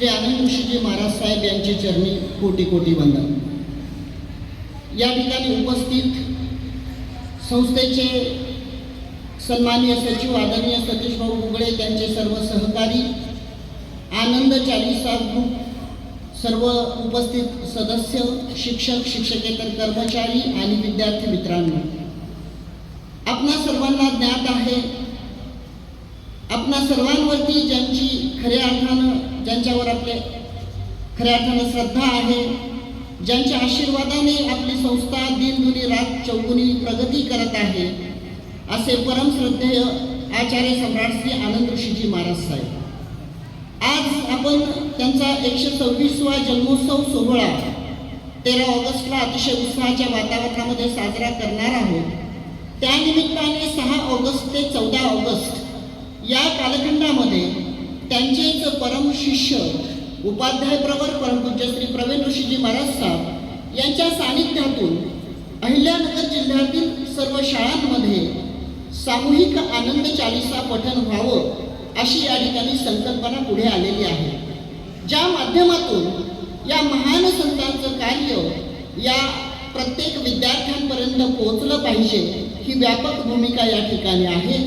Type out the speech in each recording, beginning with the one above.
श्री आनंद ऋषीजी महाराज साहेब यांचे चरणी कोटी कोटी वंदन। या ठिकाणी उपस्थित संस्थेचे सन्माननीय सचिव आदरणीय सतीश भाऊ उगळे, त्यांचे सर्व सहकारी, आनंद चालीसा ग्रुप, सर्व उपस्थित सदस्य, शिक्षक, शिक्षकेतर कर्मचारी आणि विद्यार्थी मित्रांनो, आपणा सर्वांना ज्ञात आहे, आपणा सर्वांवरती ज्यांच्यावर आपले खऱ्या अर्थानं श्रद्धा आहे, ज्यांच्या आशीर्वादाने आपली संस्था दिनदुनी रात चौगुनी प्रगती करत आहे, असे परमश्रद्धेय आचार्य सम्राट श्री आनंद ऋषीजी महाराज साहेब। आज आपण त्यांचा 126वा जन्मोत्सव सोहळा 13 ऑगस्टला अतिशय उत्साहाच्या वातावरणामध्ये साजरा करणार आहोत। त्यानिमित्ताने 6 ऑगस्ट ते 14 ऑगस्ट या कालखंडामध्ये त्यांचेच परम शिष्य उपाध्याय प्रवर परमपूज्य श्री प्रवीण ऋषीजी महाराज साहेब यांच्या सानिध्यातून अहिल्यानगर जिल्ह्यातील सर्व शाळांमध्ये सामूहिक आनंद चालीसा पठण व्हावं अशी या ठिकाणी संकल्पना पुढे आलेली आहे, ज्या माध्यमातून या महान संतांचं कार्य या प्रत्येक विद्यार्थ्यांपर्यंत पोहोचलं पाहिजे ही व्यापक भूमिका या ठिकाणी आहे।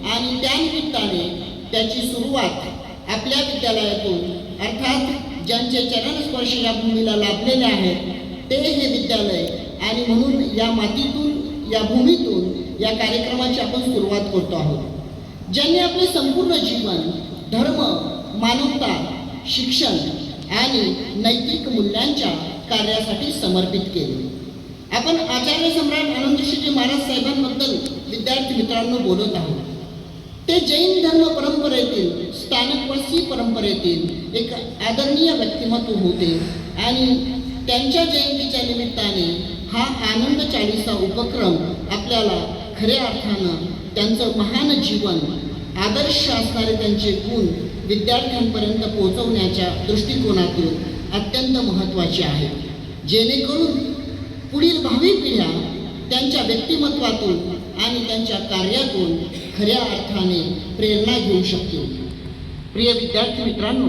आणि त्यानिमित्ताने त्याची सुरुवात आपल्या विद्यालयातून, अर्थात ज्यांचे चरणस्पर्श या भूमीला लाभलेले आहेत ते हे विद्यालय, आणि म्हणून या मातीतून, या भूमीतून या कार्यक्रमाची आपण सुरुवात करतो आहोत। ज्यांनी आपले संपूर्ण जीवन धर्म, मानवता, शिक्षण आणि नैतिक मूल्यांच्या कार्यासाठी समर्पित केले। आपण आचार्य सम्राट आनंद ऋषीजी महाराज साहेबांबद्दल विद्यार्थी मित्रांनो बोलत आहोत। ते जैन धर्म परंपरेतील, स्थानकवासी परंपरेतील एक आदरणीय व्यक्तिमत्व होते आणि त्यांच्या जयंतीच्या निमित्ताने हा आनंद चालीसा उपक्रम आपल्याला खऱ्या अर्थानं त्यांचं महान जीवन, आदर्श असणारे त्यांचे गुण विद्यार्थ्यांपर्यंत पोहोचवण्याच्या दृष्टिकोनातून अत्यंत महत्त्वाचे आहे, जेणेकरून पुढील भावी पिढ्या त्यांच्या व्यक्तिमत्वातून आणि त्यांच्या कार्यातून खऱ्या अर्थाने प्रेरणा घेऊ शकतील। प्रिय विद्यार्थी मित्रांनो,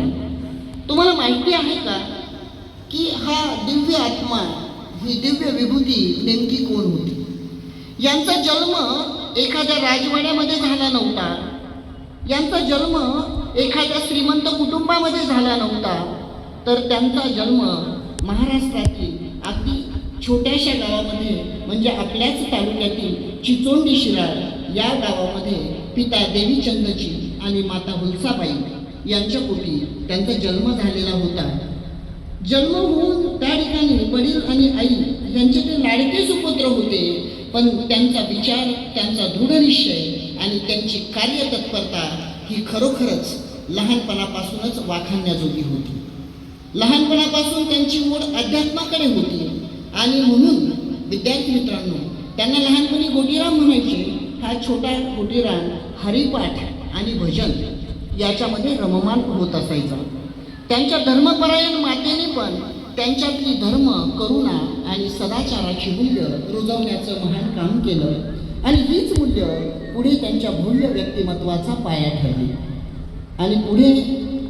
तुम्हाला माहिती आहे का की हा दिव्य आत्मा, ही दिव्य विभूती नेमकी कोण होती? यांचा जन्म एखाद्या राजवाड्यामध्ये झाला नव्हता, यांचा जन्म एखाद्या श्रीमंत कुटुंबामध्ये झाला नव्हता, तर त्यांचा जन्म महाराष्ट्रातील अगदी छोट्याशा गावामध्ये, म्हणजे आपल्याच तालुक्यातील चिचोंडी शिराळ या गावामध्ये पिता देवीचंदजी आणि माता हुलसाबाई यांच्या पोटी त्यांचा जन्म झालेला होता। जन्म होऊन त्या ठिकाणी वडील आणि आई यांचे ते लाडके सुपुत्र होते, पण त्यांचा विचार, त्यांचा दृढनिश्चय आणि त्यांची कार्यतत्परता ही खरोखरच लहानपणापासूनच वाखाणण्याजोगी होती। लहानपणापासून त्यांची ओढ अध्यात्माकडे होती आणि म्हणून विद्यार्थी मित्रांनो, त्यांना लहानपणी गोटीराम म्हणायचे। हा छोटा गोटीराम हरिपाठ आणि भजन याच्यामध्ये रममान होत असायचा। त्यांच्या धर्मपरायण मातेने पण त्यांच्यातली धर्म, करुणा आणि सदाचाराची मूल्य रुजवण्याचं महान काम केलं आणि हीच मूल्य पुढे त्यांच्या भव्य व्यक्तिमत्वाचा पाया ठरली। आणि पुढे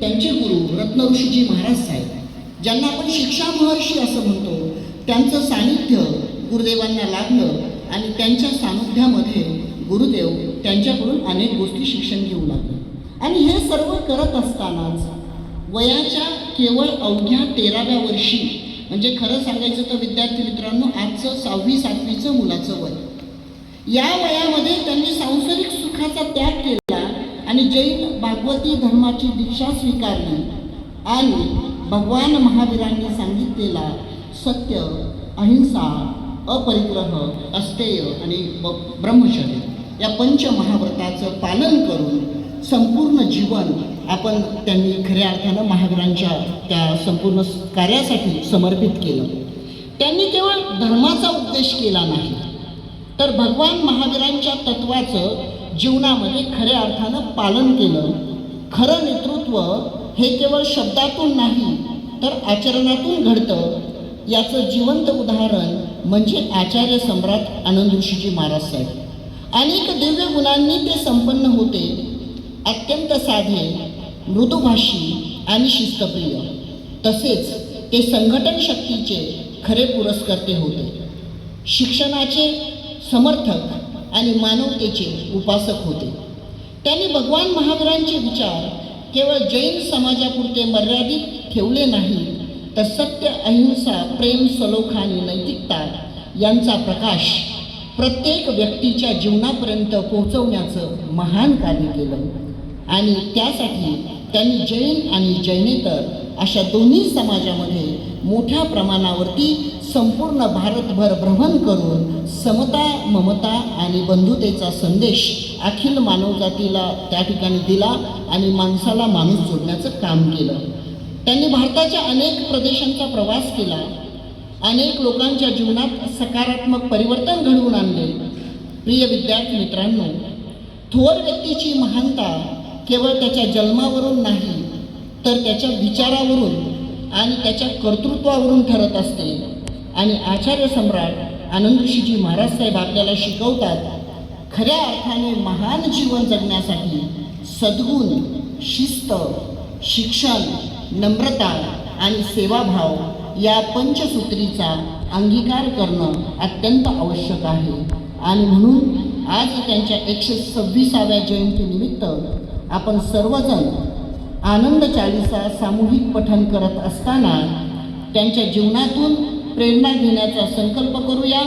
त्यांचे गुरु रत्न ऋषीजी महाराज साहेब, ज्यांना आपण शिक्षा महर्षी असं म्हणतो, त्यांचं सानिध्य गुरुदेवांना लाभलं आणि त्यांच्या सानिध्यामध्ये गुरुदेव त्यांच्याकडून अनेक गोष्टी शिक्षण घेऊ लागले। आणि हे सर्व करत असतानाच वयाच्या केवळ अवघ्या 13व्या वर्षी, म्हणजे खरं सांगायचं तर विद्यार्थी मित्रांनो, आजचं 6वी-7वीचं मुलाचं वय, या वयामध्ये त्यांनी सांसारिक सुखाचा त्याग केला आणि जैन भागवती धर्माची दीक्षा स्वीकारली आणि भगवान महावीरांनी सांगितलेला सत्य, अहिंसा, अपरिग्रह, अस्तेय आणि ब्रह्मचर्य या पंचमहाव्रताचं पालन करून संपूर्ण जीवन त्यांनी खऱ्या अर्थानं महावीरांच्या त्या संपूर्ण कार्यासाठी समर्पित केलं। त्यांनी केवळ धर्माचा उपदेश केला नाही, तर भगवान महावीरांच्या तत्वाचं जीवनामध्ये खऱ्या अर्थानं पालन केलं। खरं नेतृत्व हे केवळ शब्दातून नाही तर आचरणातून घडतं, याचं जिवंत उदाहरण म्हणजे आचार्य सम्राट आनंद ऋषीजी महाराज साहेब। अनेक दिव्य गुणांनी ते संपन्न होते। अत्यंत साधे, मृदुभाषी आणि शिस्तप्रिय, तसेच ते संघटन शक्तीचे खरे पुरस्कर्ते होते. शिक्षणाचे समर्थक आणि मानवतेचे उपासक होते. त्यांनी भगवान महावीरांचे विचार केवळ जैन समाजापुरते मर्यादित ठेवले नाही, तर सत्य, अहिंसा, प्रेम, सलोखा आणि नैतिकता यांचा प्रकाश प्रत्येक व्यक्तीच्या जीवनापर्यंत पोहोचवण्याचं महान कार्य केलं. आणि त्यासाठी त्यांनी जैन आणि जैनेतर अशा दोन्ही समाजामध्ये मोठ्या प्रमाणावरती संपूर्ण भारतभर भ्रमण करून समता, ममता आणि बंधुतेचा संदेश अखिल मानवजातीला त्या ठिकाणी दिला आणि माणसाला माणूस जोडण्याचं काम केलं. त्यांनी भारताच्या अनेक प्रदेशांचा प्रवास केला, अनेक लोकांच्या जीवनात सकारात्मक परिवर्तन घडवून आणले. प्रिय विद्यार्थी मित्रांनो, थोर व्यक्तीची महानता केवळ त्याच्या जन्मावरून नाही, तर त्याच्या विचारावरून आणि त्याच्या कर्तृत्वावरून ठरत असते. आणि आचार्य सम्राट आनंद ऋषीजी महाराज साहेब आपल्याला शिकवतात, खऱ्या अर्थाने महान जीवन जगण्यासाठी सद्गुण, शिस्त, शिक्षण, नम्रता आणि सेवाभाव या पंचसूत्रीचा अंगीकार करणं अत्यंत आवश्यक आहे. आणि म्हणून आज त्यांच्या 126व्या जयंतीनिमित्त आपण सर्वजण आनंद चालीसा सामूहिक पठण करत असताना त्यांच्या जीवनातून प्रेरणा घेण्याचा संकल्प करूया.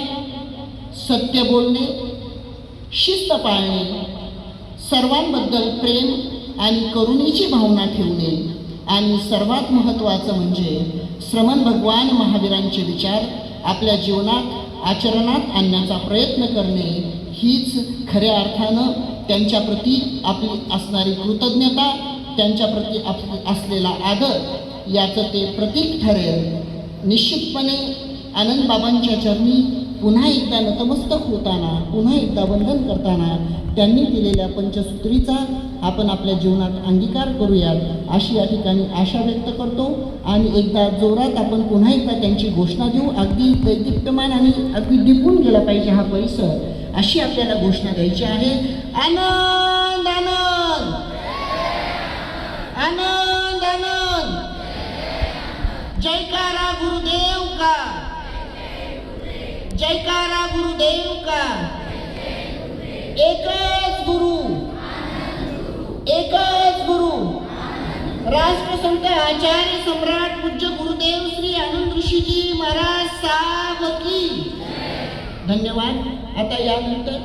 सत्य बोलणे, शिस्त पाळणे, सर्वांबद्दल प्रेम आणि करुणेची भावना ठेवणे आणि सर्वात महत्त्वाचं म्हणजे श्रमण भगवान महावीरांचे विचार आपल्या जीवनात आचरणात आणण्याचा प्रयत्न करणे, हीच खऱ्या अर्थानं त्यांच्याप्रती आपली असणारी कृतज्ञता, त्यांच्याप्रती असलेला आदर याचं ते प्रतीक ठरेल. निश्चितपणे आनंदबाबांच्या चरणी पुन्हा एकदा नतमस्तक होताना, पुन्हा एकदा वंदन करताना त्यांनी दिलेल्या पंचसूत्रीचा आपण आपल्या जीवनात अंगीकार करूयात, अशी या ठिकाणी आशा व्यक्त करतो. आणि एकदा जोरात आपण पुन्हा एकदा त्यांची घोषणा देऊ. अगदी दैदिप्यमान आणि अगदी दिपून गेला पाहिजे हा परिसर, अशी आपल्याला घोषणा द्यायची आहे. आनंद आनंद, आनंद आनंद, जयकारा गुरुदेव का, जयकारा गुरुदेव का. एकच गुरु, एकच गुरु, राष्ट्रसंत आचार्य सम्राट पूज्य गुरुदेव श्री आनंद ऋषीजी महाराज साहेब की धन्यवाद. आता यानंतर